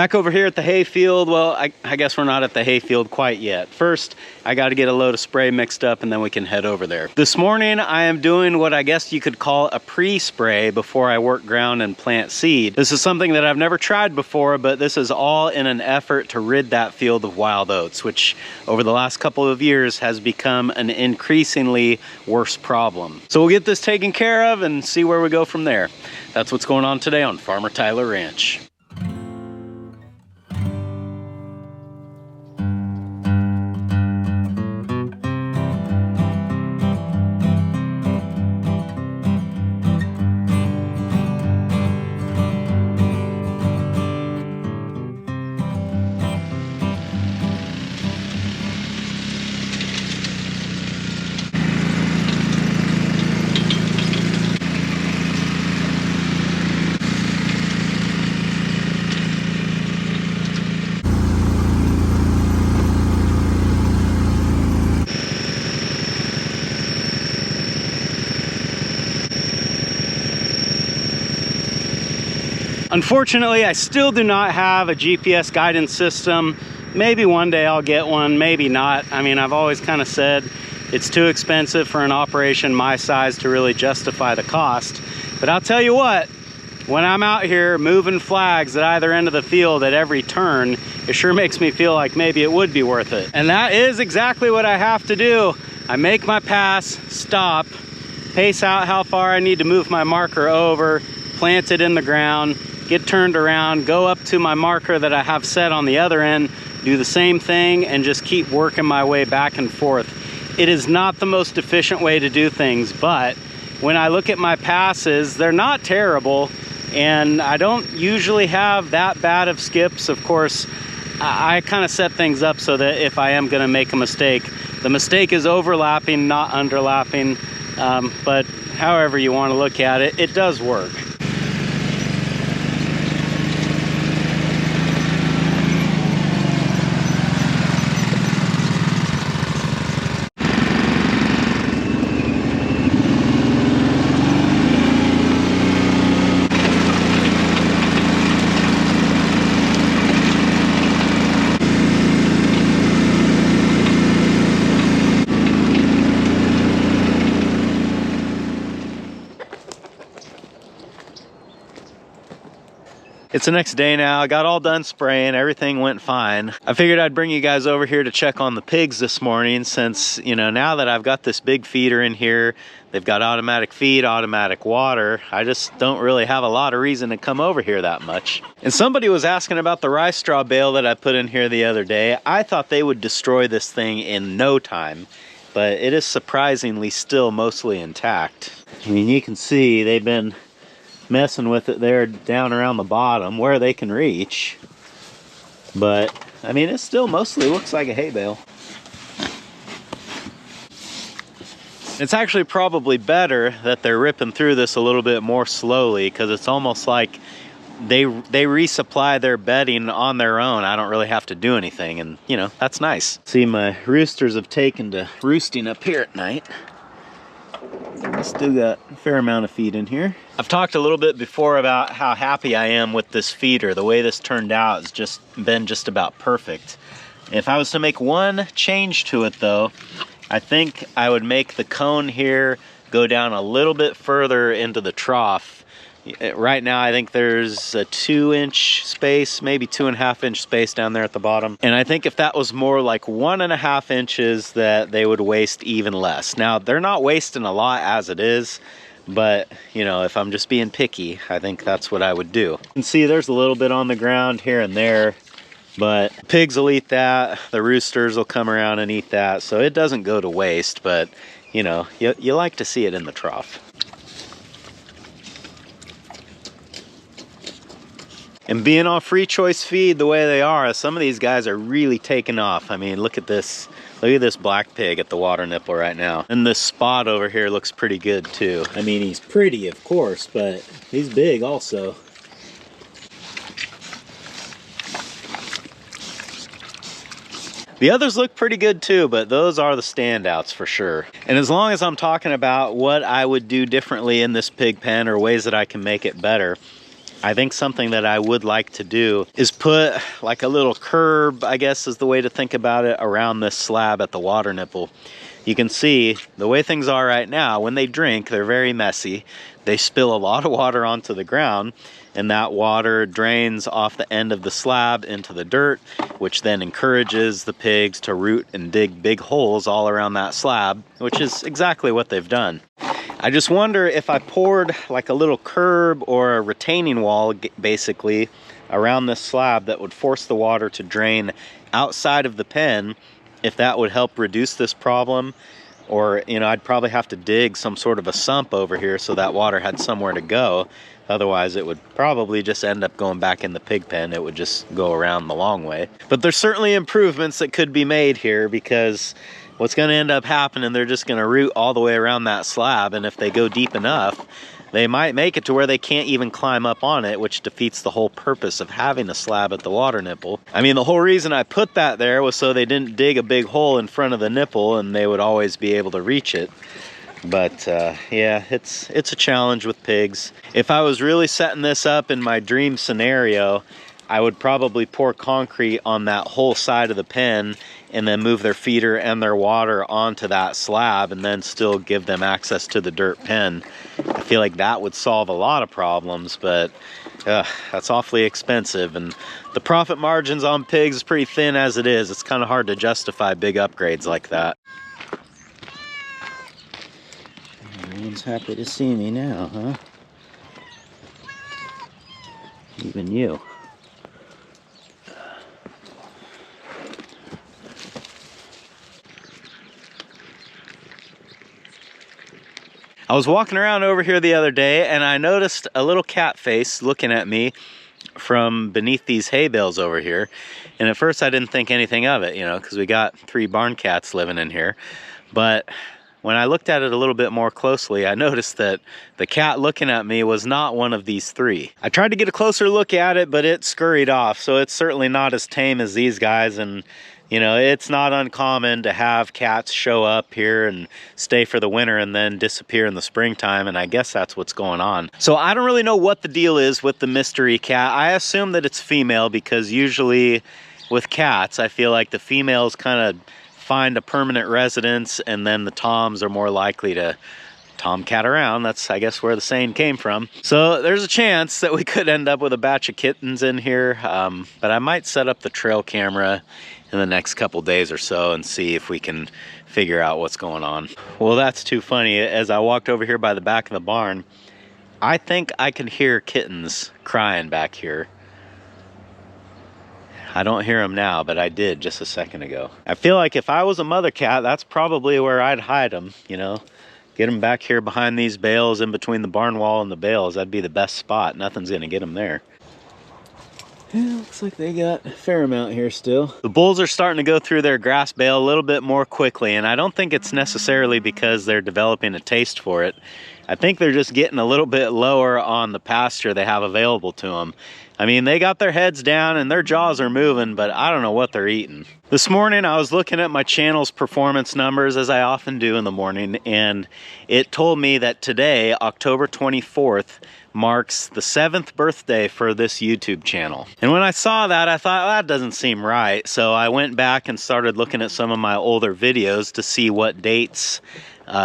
Back over here at the hayfield. Well, I guess we're not at the hayfield quite yet. First, I got to get a load of spray mixed up and then we can head over there. This morning, I am doing what I guess you could call a pre-spray before I work ground and plant seed. This is something that I've never tried before, but this is all in an effort to rid that field of wild oats, which over the last couple of years has become an increasingly worse problem. So we'll get this taken care of and see where we go from there. That's what's going on today on Farmer Tyler Ranch. Unfortunately, I still do not have a GPS guidance system. Maybe one day I'll get one, maybe not. I mean, I've always kind of said it's too expensive for an operation my size to really justify the cost. But I'll tell you what, when I'm out here moving flags at either end of the field at every turn, it sure makes me feel like maybe it would be worth it. And that is exactly what I have to do. I make my pass, stop, pace out how far I need to move my marker over, plant it in the ground, get turned around, go up to my marker that I have set on the other end, do the same thing, and just keep working my way back and forth. It is not the most efficient way to do things, but when I look at my passes, they're not terrible, and I don't usually have that bad of skips. Of course, I kind of set things up so that if I am gonna make a mistake, the mistake is overlapping, not underlapping, but however you wanna look at it, it does work. It's the next day now. I got all done spraying, everything went fine. I figured I'd bring you guys over here to check on the pigs this morning since, you know, now that I've got this big feeder in here, they've got automatic feed, automatic water, I just don't really have a lot of reason to come over here that much. And somebody was asking about the rice straw bale that I put in here the other day. I thought they would destroy this thing in no time, but it is surprisingly still mostly intact. I mean, you can see they've been messing with it there down around the bottom where they can reach, but I mean, it still mostly looks like a hay bale. It's actually probably better that they're ripping through this a little bit more slowly, because it's almost like they resupply their bedding on their own. I don't really have to do anything, and you know, that's nice. See, my roosters have taken to roosting up here at night. I still got a fair amount of feed in here. I've talked a little bit before about how happy I am with this feeder. The way this turned out has just been just about perfect. If I was to make one change to it though, I think I would make the cone here go down a little bit further into the trough. Right now I think there's a 2-inch space, maybe 2.5-inch space down there at the bottom. And I think if that was more like 1.5 inches, that they would waste even less. Now they're not wasting a lot as it is, but you know, if I'm just being picky, I think that's what I would do. You can see there's a little bit on the ground here and there, but pigs will eat that, the roosters will come around and eat that, so it doesn't go to waste, but you know, you like to see it in the trough. And being on free choice feed the way they are, some of these guys are really taking off. I mean, look at this. Look at this black pig at the water nipple right now. And this spot over here looks pretty good too. I mean, he's pretty, of course, but he's big also. The others look pretty good too, but those are the standouts for sure. And as long as I'm talking about what I would do differently in this pig pen or ways that I can make it better, I think something that I would like to do is put like a little curb, I guess is the way to think about it, around this slab at the water nipple. You can see the way things are right now, when they drink, they're very messy. They spill a lot of water onto the ground, and that water drains off the end of the slab into the dirt, which then encourages the pigs to root and dig big holes all around that slab, which is exactly what they've done. I just wonder if I poured like a little curb or a retaining wall, basically, around this slab that would force the water to drain outside of the pen, if that would help reduce this problem. Or, you know, I'd probably have to dig some sort of a sump over here so that water had somewhere to go. Otherwise, it would probably just end up going back in the pig pen. It would just go around the long way. But there's certainly improvements that could be made here, because what's going to end up happening, they're just going to root all the way around that slab, and if they go deep enough, they might make it to where they can't even climb up on it, which defeats the whole purpose of having a slab at the water nipple. I mean, the whole reason I put that there was so they didn't dig a big hole in front of the nipple and they would always be able to reach it. But yeah, it's a challenge with pigs. If I was really setting this up in my dream scenario, I would probably pour concrete on that whole side of the pen and then move their feeder and their water onto that slab and then still give them access to the dirt pen. I feel like that would solve a lot of problems, but that's awfully expensive, and the profit margins on pigs is pretty thin as it is. It's kind of hard to justify big upgrades like that. Everyone's happy to see me now, huh? Even you. I was walking around over here the other day and I noticed a little cat face looking at me from beneath these hay bales over here. And at first I didn't think anything of it, you know, because we got 3 barn cats living in here. But when I looked at it a little bit more closely, I noticed that the cat looking at me was not one of these 3. I tried to get a closer look at it, but it scurried off. So it's certainly not as tame as these guys. And you know, it's not uncommon to have cats show up here and stay for the winter and then disappear in the springtime, and I guess that's what's going on. So I don't really know what the deal is with the mystery cat. I assume that it's female, because usually with cats, I feel like the females kind of find a permanent residence and then the toms are more likely to tomcat around. That's, I guess, where the saying came from. So there's a chance that we could end up with a batch of kittens in here, but I might set up the trail camera in the next couple days or so and see if we can figure out what's going on. Well, that's too funny. As I walked over here by the back of the barn, I think I could hear kittens crying back here. I don't hear them now, but I did just a second ago. I feel like if I was a mother cat, that's probably where I'd hide them, you know? Get them back here behind these bales, in between the barn wall and the bales. That'd be the best spot. Nothing's gonna get them there. Yeah, looks like they got a fair amount here still. The bulls are starting to go through their grass bale a little bit more quickly, and I don't think it's necessarily because they're developing a taste for it. I think they're just getting a little bit lower on the pasture they have available to them. I mean, they got their heads down and their jaws are moving, but I don't know what they're eating. This morning I was looking at my channel's performance numbers, as I often do in the morning, and it told me that today, October 24th, marks the 7th birthday for this YouTube channel. And when I saw that, I thought, well, that doesn't seem right. So I went back and started looking at some of my older videos to see what dates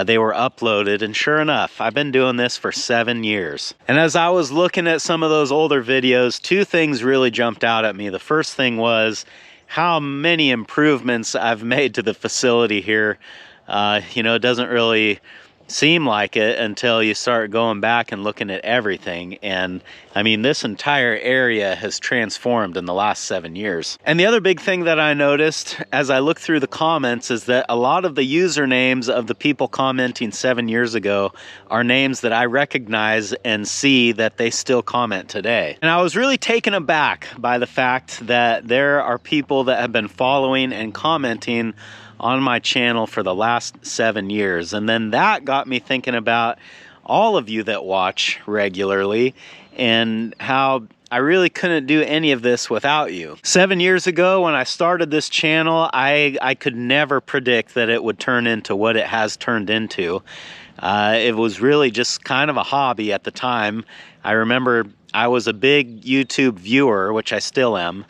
they were uploaded, and sure enough, I've been doing this for 7 years. And as I was looking at some of those older videos, 2 things really jumped out at me. The first thing was how many improvements I've made to the facility here. You know, it doesn't really seem like it until you start going back and looking at everything. And I mean, this entire area has transformed in the last 7 years. And the other big thing that I noticed as I looked through the comments is that a lot of the usernames of the people commenting 7 years ago are names that I recognize and see that they still comment today. And I was really taken aback by the fact that there are people that have been following and commenting on my channel for the last 7 years. And then that got me thinking about all of you that watch regularly and how I really couldn't do any of this without you. 7 years ago when I started this channel, I could never predict that it would turn into what it has turned into. It was really just kind of a hobby at the time. I remember I was a big YouTube viewer, which I still am,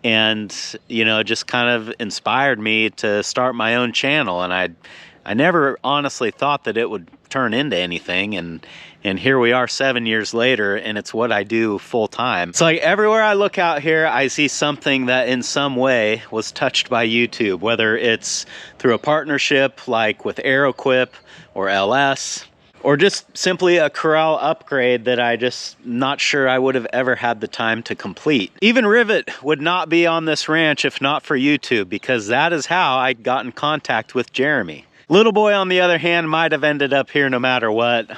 and you know, just kind of inspired me to start my own channel. And I never honestly thought that it would turn into anything, and here we are 7 years later, and it's what I do full time. It's like everywhere I look out here, I see something that in some way was touched by YouTube, whether it's through a partnership like with Arrowquip or LS, or just simply a corral upgrade that I just not sure I would have ever had the time to complete. Even Rivet would not be on this ranch if not for YouTube, because that is how I got in contact with Jeremy. Little Boy, on the other hand, might have ended up here no matter what.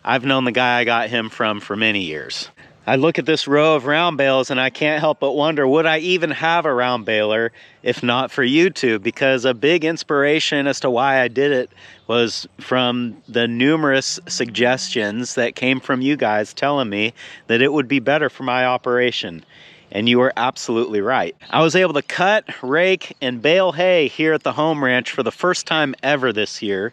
I've known the guy I got him from for many years. I look at this row of round bales and I can't help but wonder, would I even have a round baler if not for YouTube? Because a big inspiration as to why I did it was from the numerous suggestions that came from you guys telling me that it would be better for my operation. And you were absolutely right. I was able to cut, rake, and bale hay here at the home ranch for the first time ever this year.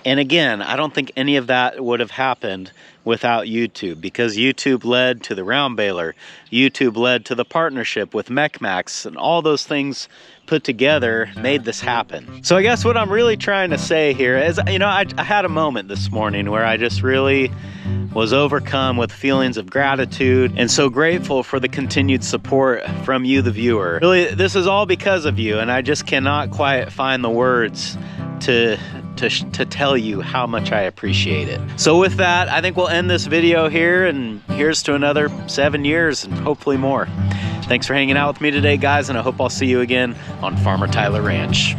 And again, I don't think any of that would have happened without YouTube, because YouTube led to the round baler. YouTube led to the partnership with Mech Maxx, and all those things put together made this happen. So I guess what I'm really trying to say here is, you know, I had a moment this morning where I just really was overcome with feelings of gratitude and so grateful for the continued support from you, the viewer. Really, this is all because of you, and I just cannot quite find the words to tell you how much I appreciate it. So with that, I think we'll end this video here, and here's to another 7 years and hopefully more. Thanks for hanging out with me today, guys, and I hope I'll see you again on Farmer Tyler Ranch.